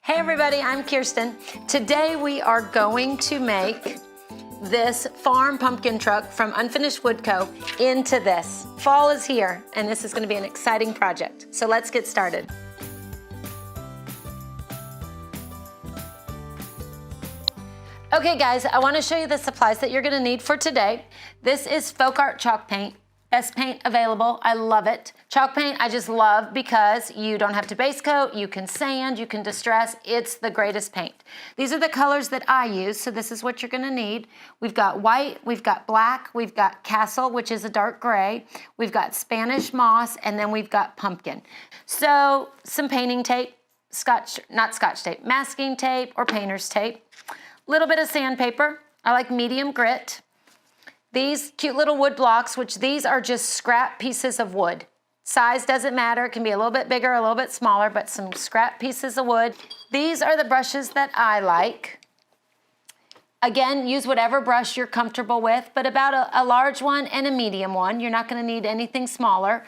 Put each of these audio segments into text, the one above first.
Hey everybody, I'm Kirsten. Today we are going to make this farm pumpkin truck from Unfinished Wood Co. into this. Fall is here and this is going to be an exciting project. So let's get started. Okay guys, I want to show you the supplies that you're going to need for today. This is FolkArt chalk paint. Best paint available. I love it. Chalk paint I just love because you don't have to base coat, you can sand, you can distress. It's the greatest paint. These are the colors that I use, so this is what you're gonna need. We've got white, we've got black, we've got castle, which is a dark gray, we've got Spanish moss, and then we've got pumpkin. So some painting tape, not scotch tape, masking tape or painter's tape, little bit of sandpaper. I like medium grit. These cute little wood blocks, which these are just scrap pieces of wood. Size doesn't matter, it can be a little bit bigger, a little bit smaller, but some scrap pieces of wood. These are the brushes that I like. Again, use whatever brush you're comfortable with, but about a large one and a medium one. You're not gonna need anything smaller.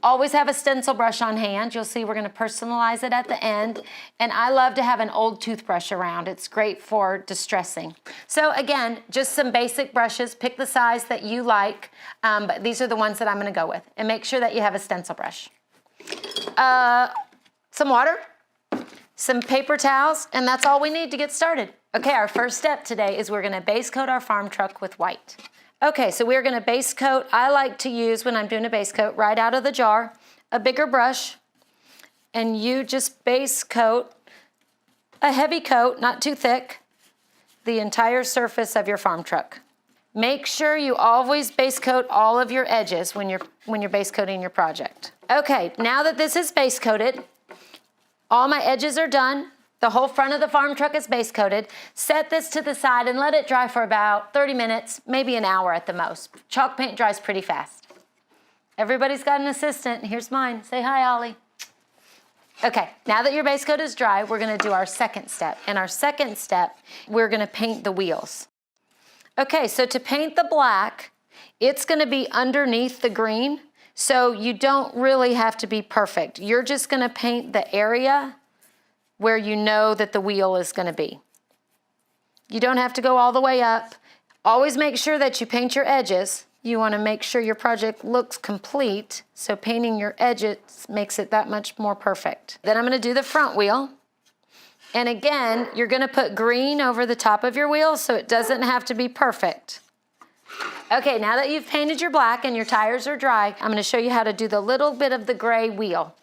Always have a stencil brush on hand. You'll see we're gonna personalize it at the end. And I love to have an old toothbrush around. It's great for distressing. So again, just some basic brushes. Pick the size that you like, but these are the ones that I'm gonna go with. And make sure that you have a stencil brush. Some water, some paper towels, and that's all we need to get started. Okay, our first step today is we're gonna base coat our farm truck with white. Okay, so we're gonna base coat. I like to use, when I'm doing a base coat, right out of the jar, a bigger brush, and you just base coat, a heavy coat, not too thick, the entire surface of your farm truck. Make sure you always base coat all of your edges when you're base coating your project. Okay, now that this is base coated, all my edges are done. The whole front of the farm truck is base coated. Set this to the side and let it dry for about 30 minutes, maybe an hour at the most. Chalk paint dries pretty fast. Everybody's got an assistant. Here's mine. Say hi, Ollie. Okay, now that your base coat is dry, we're gonna do our second step. And our second step, we're gonna paint the wheels. Okay, so to paint the black, it's gonna be underneath the green, so you don't really have to be perfect. You're just gonna paint the area where you know that the wheel is going to be. You don't have to go all the way up. Always make sure that you paint your edges. You want to make sure your project looks complete, so painting your edges makes it that much more perfect. Then I'm going to do the front wheel. And again, you're going to put green over the top of your wheel so it doesn't have to be perfect. Okay, now that you've painted your black and your tires are dry, I'm going to show you how to do the little bit of the gray wheel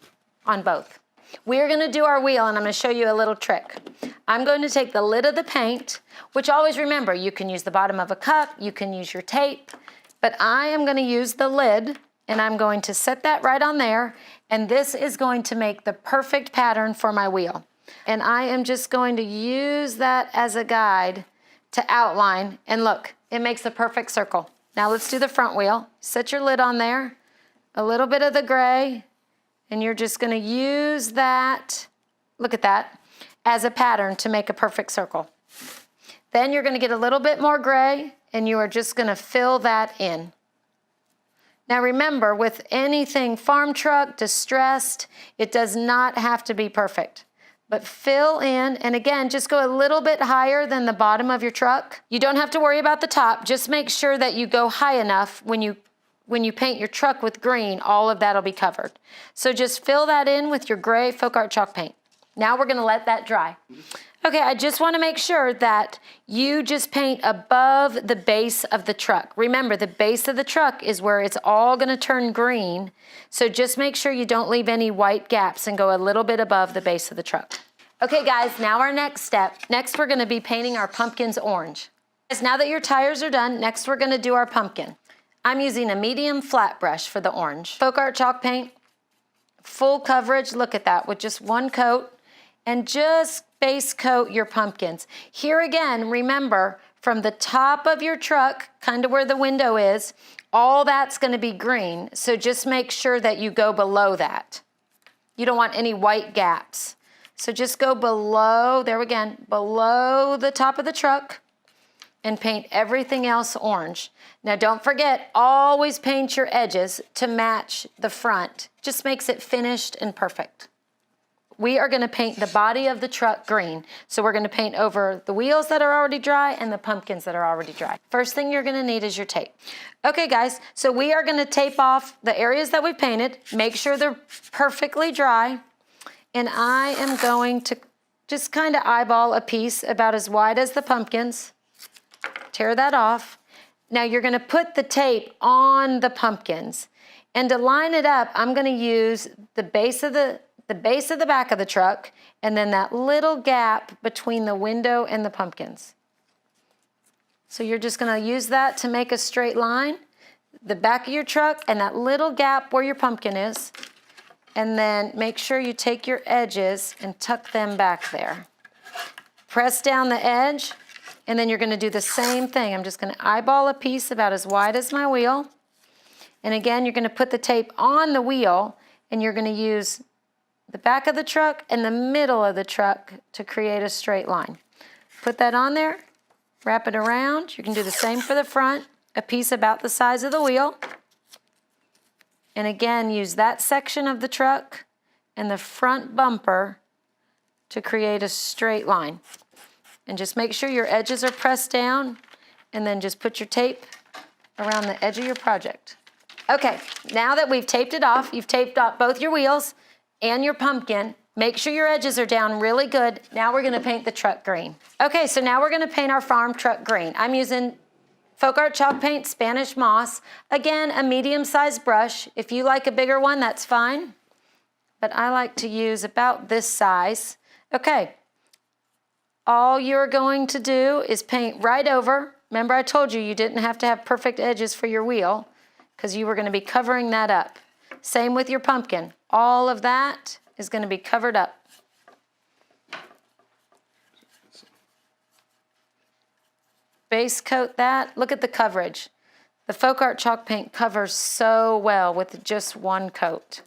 on both. We're gonna do our wheel and I'm gonna show you a little trick. I'm going to take the lid of the paint, which always remember, you can use the bottom of a cup, you can use your tape, but I am gonna use the lid and I'm going to set that right on there, and this is going to make the perfect pattern for my wheel. And I am just going to use that as a guide to outline, and look, it makes the perfect circle. Now let's do the front wheel. Set your lid on there, a little bit of the gray, and you're just gonna use that, look at that, as a pattern to make a perfect circle. Then you're gonna get a little bit more gray and you are just gonna fill that in. Now remember, with anything farm truck, distressed, it does not have to be perfect. But fill in, and again, just go a little bit higher than the bottom of your truck. You don't have to worry about the top, just make sure that you go high enough when you paint your truck with green, all of that'll be covered. So just fill that in with your gray FolkArt chalk paint. Now we're gonna let that dry. Okay, I just wanna make sure that you just paint above the base of the truck. Remember, the base of the truck is where it's all gonna turn green, so just make sure you don't leave any white gaps and go a little bit above the base of the truck. Okay guys, now our next step. Next we're gonna be painting our pumpkins orange. Now that your tires are done, next we're gonna do our pumpkin. I'm using a medium flat brush for the orange. FolkArt chalk paint, full coverage, look at that, with just one coat, and just base coat your pumpkins. Here again, remember, from the top of your truck, kind of where the window is, all that's gonna be green, so just make sure that you go below that. You don't want any white gaps. So just go below, there again, below the top of the truck, and paint everything else orange. Now don't forget, always paint your edges to match the front. Just makes it finished and perfect. we are gonna paint the body of the truck green. So we're gonna paint over the wheels that are already dry and the pumpkins that are already dry. First thing you're gonna need is your tape. Okay guys, so we are gonna tape off the areas that we painted, make sure they're perfectly dry, and I am going to just kind of eyeball a piece about as wide as the pumpkins, tear that off. Now you're gonna put the tape on the pumpkins, and to line it up, I'm gonna use the base of the back of the truck, and then that little gap between the window and the pumpkins. So you're just gonna use that to make a straight line, the back of your truck and that little gap where your pumpkin is, and then make sure you take your edges and tuck them back there. Press down the edge, and then you're gonna do the same thing. I'm just gonna eyeball a piece about as wide as my wheel, and again, you're gonna put the tape on the wheel, and you're gonna use the back of the truck and the middle of the truck to create a straight line. Put that on there, wrap it around. You can do the same for the front, a piece about the size of the wheel. And again, use that section of the truck and the front bumper to create a straight line. And just make sure your edges are pressed down, and then just put your tape around the edge of your project. Okay, now that we've taped it off, you've taped off both your wheels and your pumpkin. Make sure your edges are down really good. Now we're gonna paint the truck green. Okay, so now we're gonna paint our farm truck green. I'm using FolkArt chalk paint, Spanish moss. Again, a medium-sized brush. If you like a bigger one, that's fine. But I like to use about this size. Okay, all you're going to do is paint right over. Remember I told you didn't have to have perfect edges for your wheel because you were gonna be covering that up. Same with your pumpkin. All of that is going to be covered up. Base coat that. Look at the coverage. The FolkArt chalk paint covers so well with just one coat.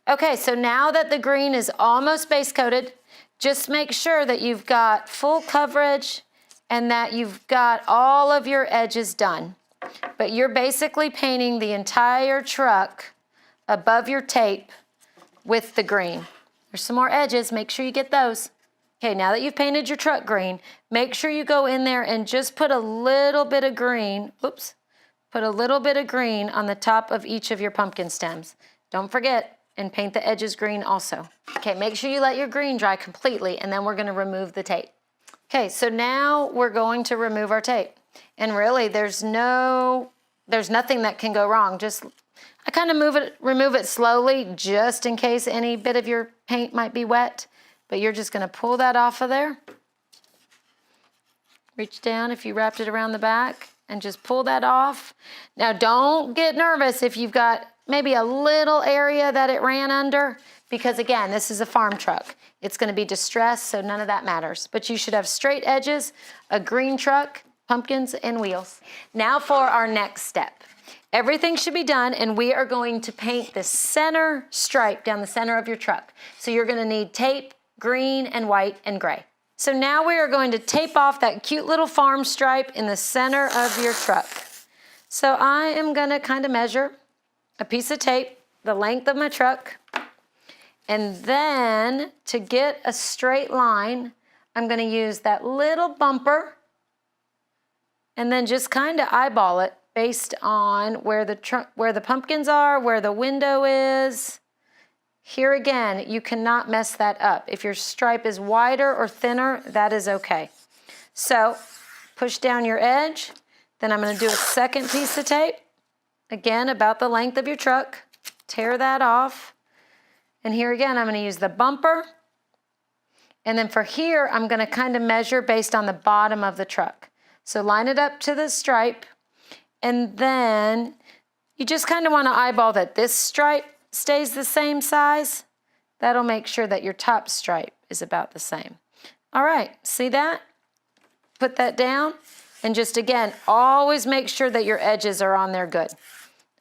Okay, so now that the green is almost base coated, just make sure that you've got full coverage and that you've got all of your edges done. But you're basically painting the entire truck above your tape with the green. There's some more edges, make sure you get those. Okay, now that you've painted your truck green, make sure you go in there and just put a little bit of green, put a little bit of green on the top of each of your pumpkin stems. Don't forget, and paint the edges green also. Okay, make sure you let your green dry completely, and then we're gonna remove the tape. Okay, so now we're going to remove our tape. And really, there's nothing that can go wrong. I kind of remove it slowly, just in case any bit of your paint might be wet, but you're just gonna pull that off of there. Reach down if you wrapped it around the back, and just pull that off. Now, don't get nervous if you've got maybe a little area that it ran under, because again, this is a farm truck. It's gonna be distressed, so none of that matters. But you should have straight edges, a green truck, pumpkins, and wheels. Now for our next step. Everything should be done, and we are going to paint the center stripe down the center of your truck. So you're gonna need tape, green and white and gray. So now we are going to tape off that cute little farm stripe in the center of your truck. So I am gonna kind of measure a piece of tape, the length of my truck, and then to get a straight line, I'm gonna use that little bumper and then just kind of eyeball it based on where the pumpkins are, where the window is. Here again, you cannot mess that up. If your stripe is wider or thinner, that is okay. So push down your edge, then I'm gonna do a second piece of tape, again about the length of your truck, tear that off. And here again, I'm gonna use the bumper. And then for here, I'm gonna kind of measure based on the bottom of the truck. So line it up to the stripe, and then you just kind of wanna eyeball that this stripe stays the same size. That'll make sure that your top stripe is about the same. All right, see that? Put that down, and just again, always make sure that your edges are on there good.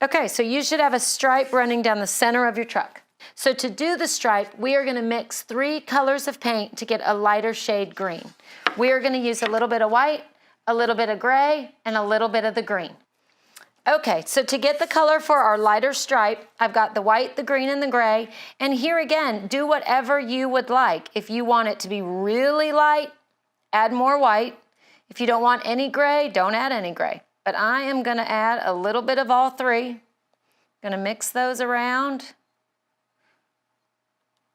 Okay, so you should have a stripe running down the center of your truck. So to do the stripe, we are gonna mix 3 colors of paint to get a lighter shade green. We are gonna use a little bit of white, a little bit of gray, and a little bit of the green. Okay, so to get the color for our lighter stripe, I've got the white, the green, and the gray. And here again, do whatever you would like. If you want it to be really light, add more white. If you don't want any gray, don't add any gray. But I am gonna add a little bit of all three. Gonna mix those around.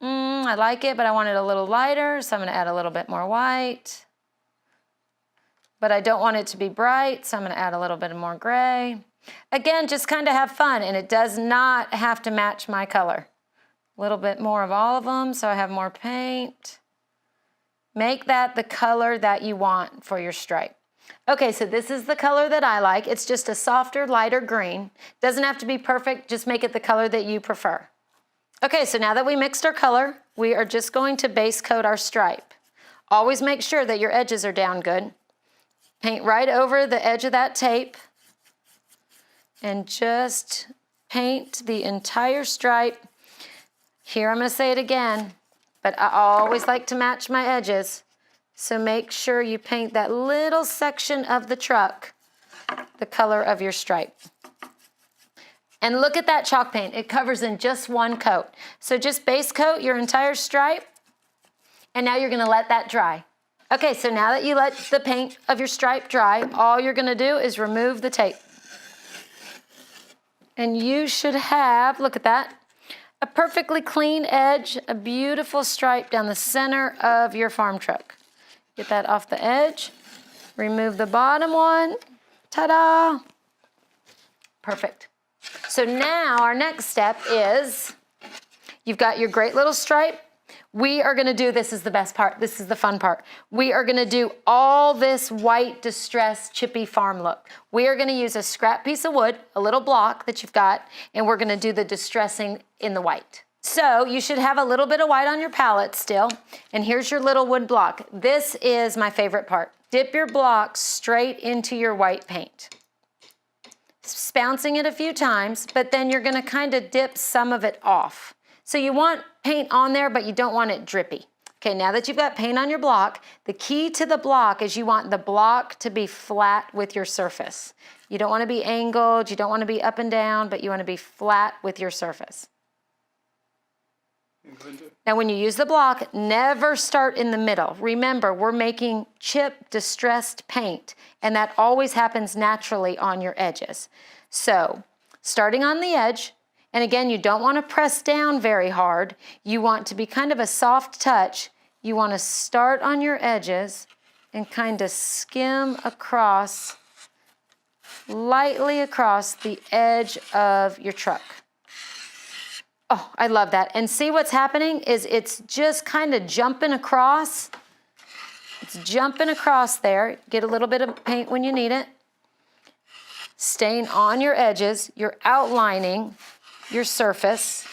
I like it, but I want it a little lighter, so I'm gonna add a little bit more white. But I don't want it to be bright, so I'm gonna add a little bit more gray. Again, just kind of have fun, and it does not have to match my color. A little bit more of all of them, so I have more paint. Make that the color that you want for your stripe. Okay, so this is the color that I like. It's just a softer, lighter green. Doesn't have to be perfect, just make it the color that you prefer. Okay, so now that we mixed our color, we are just going to base coat our stripe. Always make sure that your edges are down good. Paint right over the edge of that tape. And just paint the entire stripe. Here I'm going to say it again, but I always like to match my edges. So make sure you paint that little section of the truck the color of your stripe. And look at that chalk paint. It covers in just one coat. So just base coat your entire stripe, and now you're going to let that dry. Okay, so now that you let the paint of your stripe dry, all you're going to do is remove the tape. And you should have, look at that, a perfectly clean edge, a beautiful stripe down the center of your farm truck. Get that off the edge, remove the bottom one, ta-da! Perfect. So now our next step is, you've got your great little stripe. We are gonna do, this is the best part, this is the fun part. We are gonna do all this white distressed chippy farm look. We are gonna use a scrap piece of wood, a little block that you've got, and we're gonna do the distressing in the white. So you should have a little bit of white on your palette still, and here's your little wood block. This is my favorite part. Dip your block straight into your white paint. Bouncing it a few times, but then you're gonna kind of dip some of it off. So you want paint on there, but you don't want it drippy. Okay, now that you've got paint on your block, the key to the block is you want the block to be flat with your surface. You don't want to be angled, you don't want to be up and down, but you want to be flat with your surface. Now when you use the block, never start in the middle. Remember, we're making chip distressed paint, and that always happens naturally on your edges. So, starting on the edge, and again, you don't want to press down very hard. You want to be kind of a soft touch. You want to start on your edges and kind of skim across, lightly across the edge of your truck. Oh, I love that. And see what's happening is it's just kind of jumping across. It's jumping across there. Get a little bit of paint when you need it. Staying on your edges. You're outlining your surface,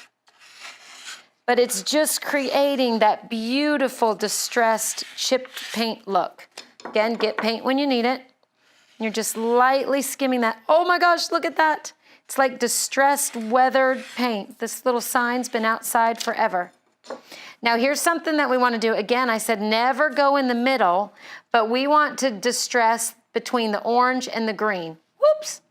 but it's just creating that beautiful distressed chipped paint look. Again, get paint when you need it. You're just lightly skimming that. Oh my gosh, look at that. It's like distressed weathered paint. This little sign's been outside forever. Now here's something that we want to do. Again, I said never go in the middle, but we want to distress between the orange and the green. Whoops.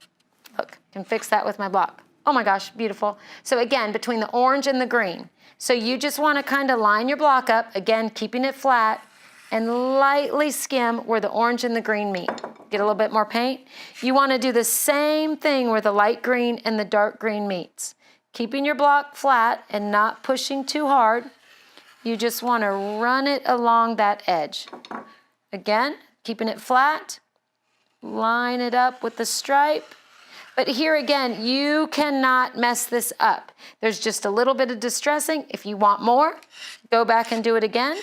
Look, I can fix that with my block. Oh my gosh, beautiful. So again, between the orange and the green. So you just want to kind of line your block up, again, keeping it flat, and lightly skim where the orange and the green meet. Get a little bit more paint. You want to do the same thing where the light green and the dark green meets. Keeping your block flat and not pushing too hard. You just want to run it along that edge. Again, keeping it flat. Line it up with the stripe. But here again, you cannot mess this up. There's just a little bit of distressing. If you want more, go back and do it again.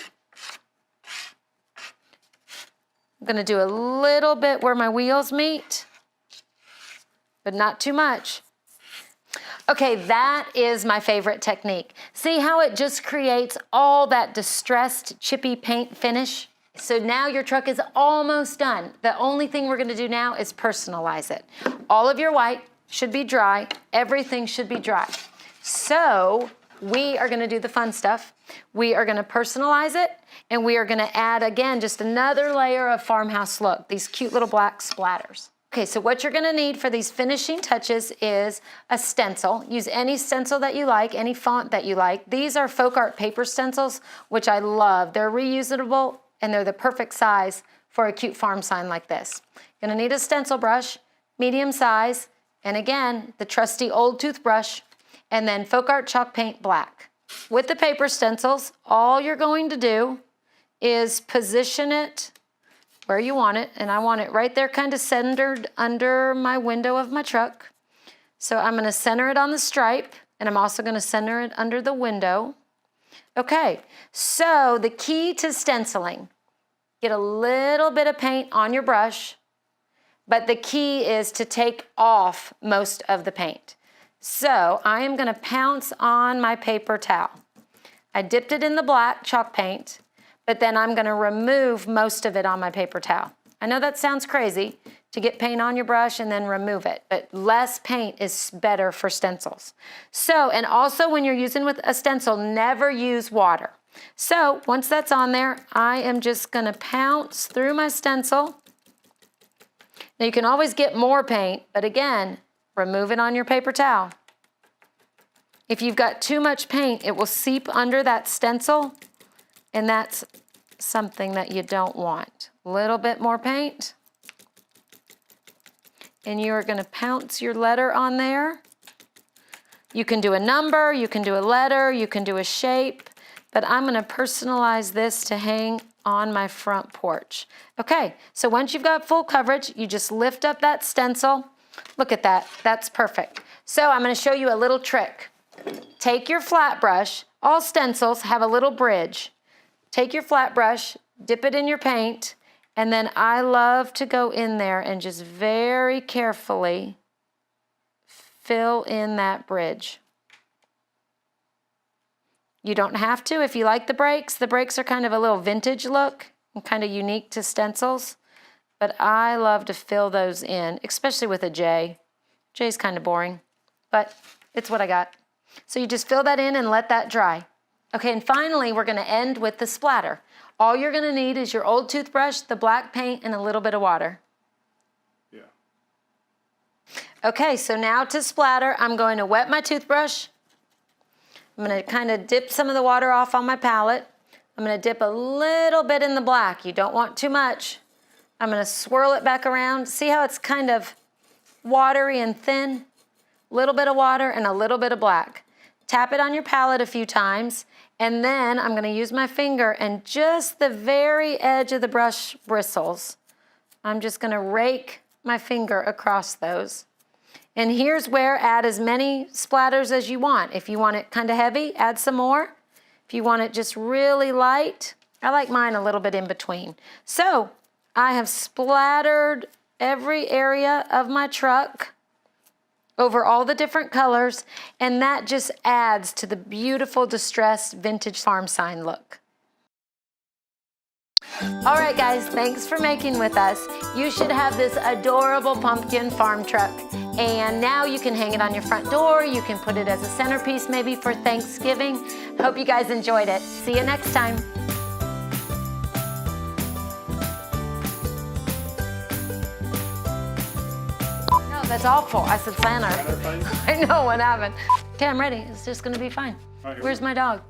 I'm gonna do a little bit where my wheels meet, but not too much. Okay, that is my favorite technique. See how it just creates all that distressed chippy paint finish? So now your truck is almost done. The only thing we're gonna do now is personalize it. All of your white should be dry. Everything should be dry. So we are gonna do the fun stuff. We are gonna personalize it, and we are gonna add, again, just another layer of farmhouse look, these cute little black splatters. Okay, so what you're gonna need for these finishing touches is a stencil. Use any stencil that you like, any font that you like. These are FolkArt paper stencils, which I love. They're reusable, and they're the perfect size for a cute farm sign like this. You're gonna need a stencil brush, medium size, and again, the trusty old toothbrush, and then FolkArt chalk paint black. With the paper stencils, all you're going to do is position it where you want it, and I want it right there kind of centered under my window of my truck. So I'm gonna center it on the stripe, and I'm also gonna center it under the window. Okay, so the key to stenciling, get a little bit of paint on your brush, but the key is to take off most of the paint. So I am gonna pounce on my paper towel. I dipped it in the black chalk paint, but then I'm gonna remove most of it on my paper towel. I know that sounds crazy to get paint on your brush and then remove it, but less paint is better for stencils. So, and also when you're using with a stencil, never use water. So once that's on there, I am just gonna pounce through my stencil. Now you can always get more paint, but again, remove it on your paper towel. If you've got too much paint, it will seep under that stencil, and that's something that you don't want. A little bit more paint, and you are gonna pounce your letter on there. You can do a number, you can do a letter, you can do a shape, but I'm gonna personalize this to hang on my front porch. Okay, so once you've got full coverage, you just lift up that stencil. Look at that, that's perfect. So I'm gonna show you a little trick. Take your flat brush, all stencils have a little bridge. Take your flat brush, dip it in your paint, and then I love to go in there and just very carefully fill in that bridge. You don't have to if you like the breaks. The breaks are kind of a little vintage look and kind of unique to stencils, but I love to fill those in, especially with a J. J's kind of boring, but it's what I got. So you just fill that in and let that dry. Okay, and finally, we're gonna end with the splatter. All you're gonna need is your old toothbrush, the black paint, and a little bit of water. Yeah. Okay, so now to splatter, I'm going to wet my toothbrush. I'm gonna kind of dip some of the water off on my palette. I'm gonna dip a little bit in the black. You don't want too much. I'm gonna swirl it back around. See how it's kind of watery and thin? A little bit of water and a little bit of black. Tap it on your palette a few times, and then I'm gonna use my finger and just the very edge of the brush bristles. I'm just gonna rake my finger across those. And here's where add as many splatters as you want. If you want it kind of heavy, add some more. If you want it just really light, I like mine a little bit in between. So I have splattered every area of my truck over all the different colors, and that just adds to the beautiful distressed vintage farm sign look. All right, guys, thanks for making with us. You should have this adorable pumpkin farm truck, and now you can hang it on your front door. You can put it as a centerpiece maybe for Thanksgiving. Hope you guys enjoyed it. See you next time. No, that's awful. I said Santa. I know what happened. Okay, I'm ready. It's just gonna be fine. Where's my dog?